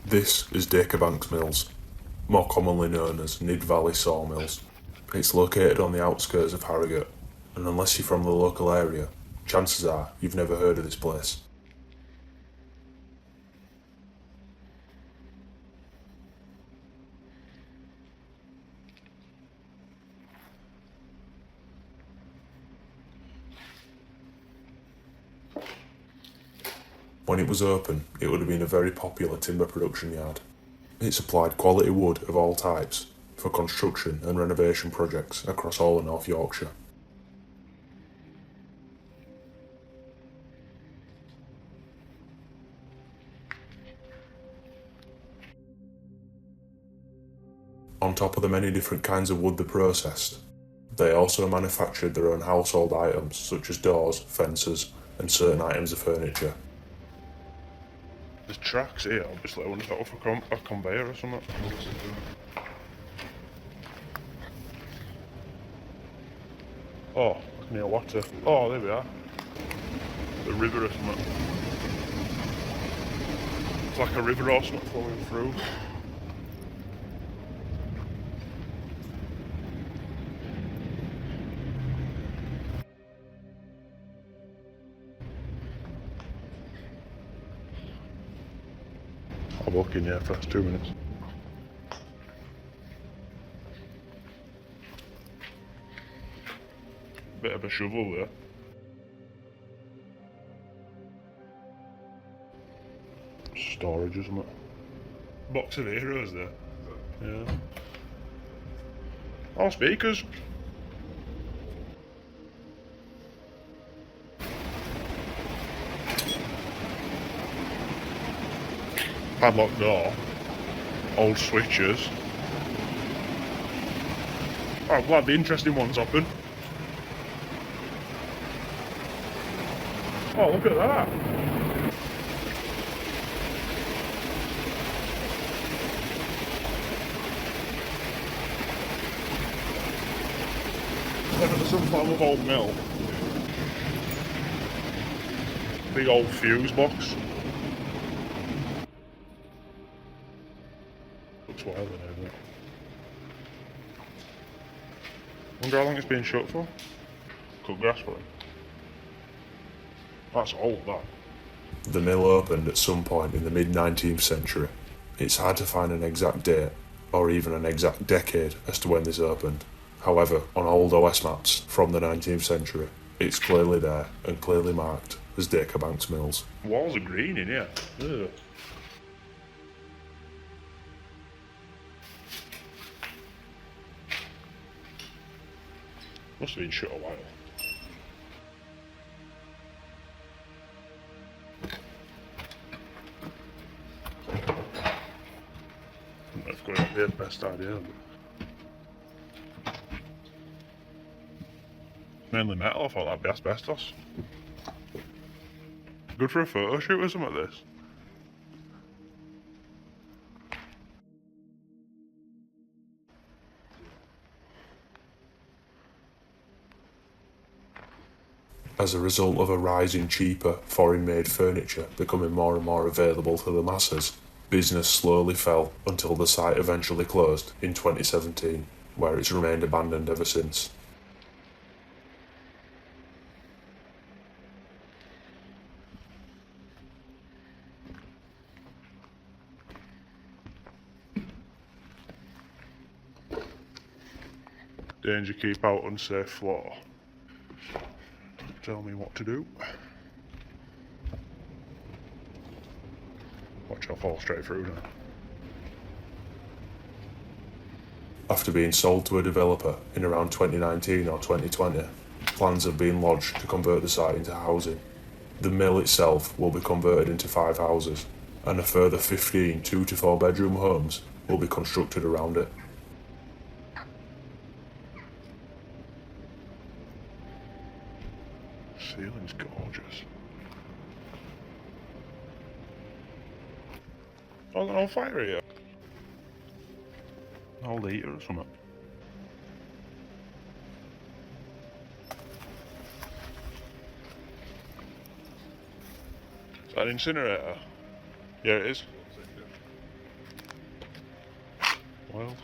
This is Dacrebank's Mills, more commonly known as Nidd Valley Sawmills. It's located on the outskirts of Harrogate, and unless you're from the local area, chances are you've never heard of this place. When it was open, it would have been a very popular timber production yard. It supplied quality wood of all types for construction and renovation projects across all of North Yorkshire. On top of the many different kinds of wood they processed, they also manufactured their own household items such as doors, fences, and certain items of furniture. There's tracks here, obviously. I wonder if that was for a conveyor or something. Oh, I can hear water. Oh, there we are. The river or something. It's like a river or something flowing through. I'll walk in here for 2 minutes. Bit of a shovel there. Storage or something. Box of heroes there. Yeah. All speakers. Padlock door. Old switches. Oh, I'm glad the interesting one's open. Oh, look at that! Look at some form of old mill. Big old fuse box. Looks wild, isn't it? Wonder how long it's been shut for? Cut grass for it. That's old, that. The mill opened at some point in the mid-19th century. It's hard to find an exact date, or even an exact decade as to when this opened. However, on old OS maps from the 19th century, it's clearly there and clearly marked as Dacrebank's Mills. Walls are green in here. Ugh. Must have been shut a while. I don't know if going up here is the best idea. But... mainly metal, I thought that'd be asbestos. Good for a photo shoot or something like this. As a result of a rise in cheaper, foreign-made furniture becoming more and more available to the masses, business slowly fell until the site eventually closed in 2017, where it's remained abandoned ever since. Danger, keep out unsafe floor. Tell me what to do. Watch, I'll fall straight through now. After being sold to a developer in around 2019 or 2020, plans have been lodged to convert the site into housing. The mill itself will be converted into 5 houses, and a further 15 2 to 4 bedroom homes will be constructed around it. Ceiling's gorgeous. Oh, they're on fire here. Old heater or something. Is that an incinerator? Yeah, it is. Wild.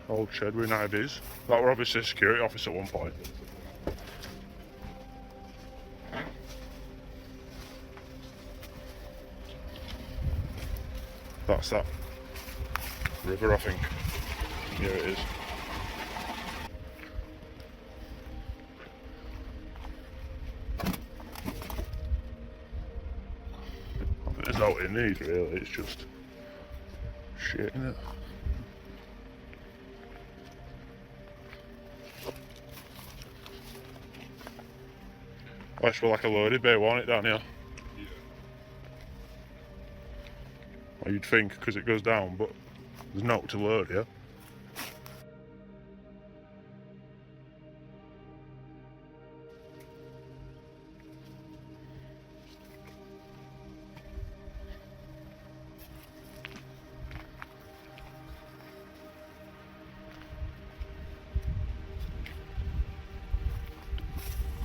Old shed with navvies. That were obviously a security office at one point. That's that river, I think. Yeah, it is. There's no it needs really, it's just shit, innit? I just feel like a loaded bay, won't it, down here? Well, you'd think, because it goes down, but there's no to load here.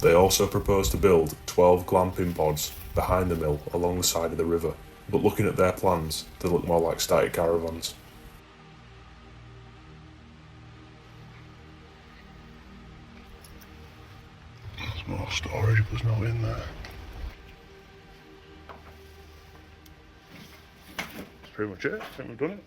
They also propose to build 12 glamping pods behind the mill along the side of the river, but looking at their plans, they look more like static caravans. There's more storage, but there's no in there. That's pretty much it. I think we've done it.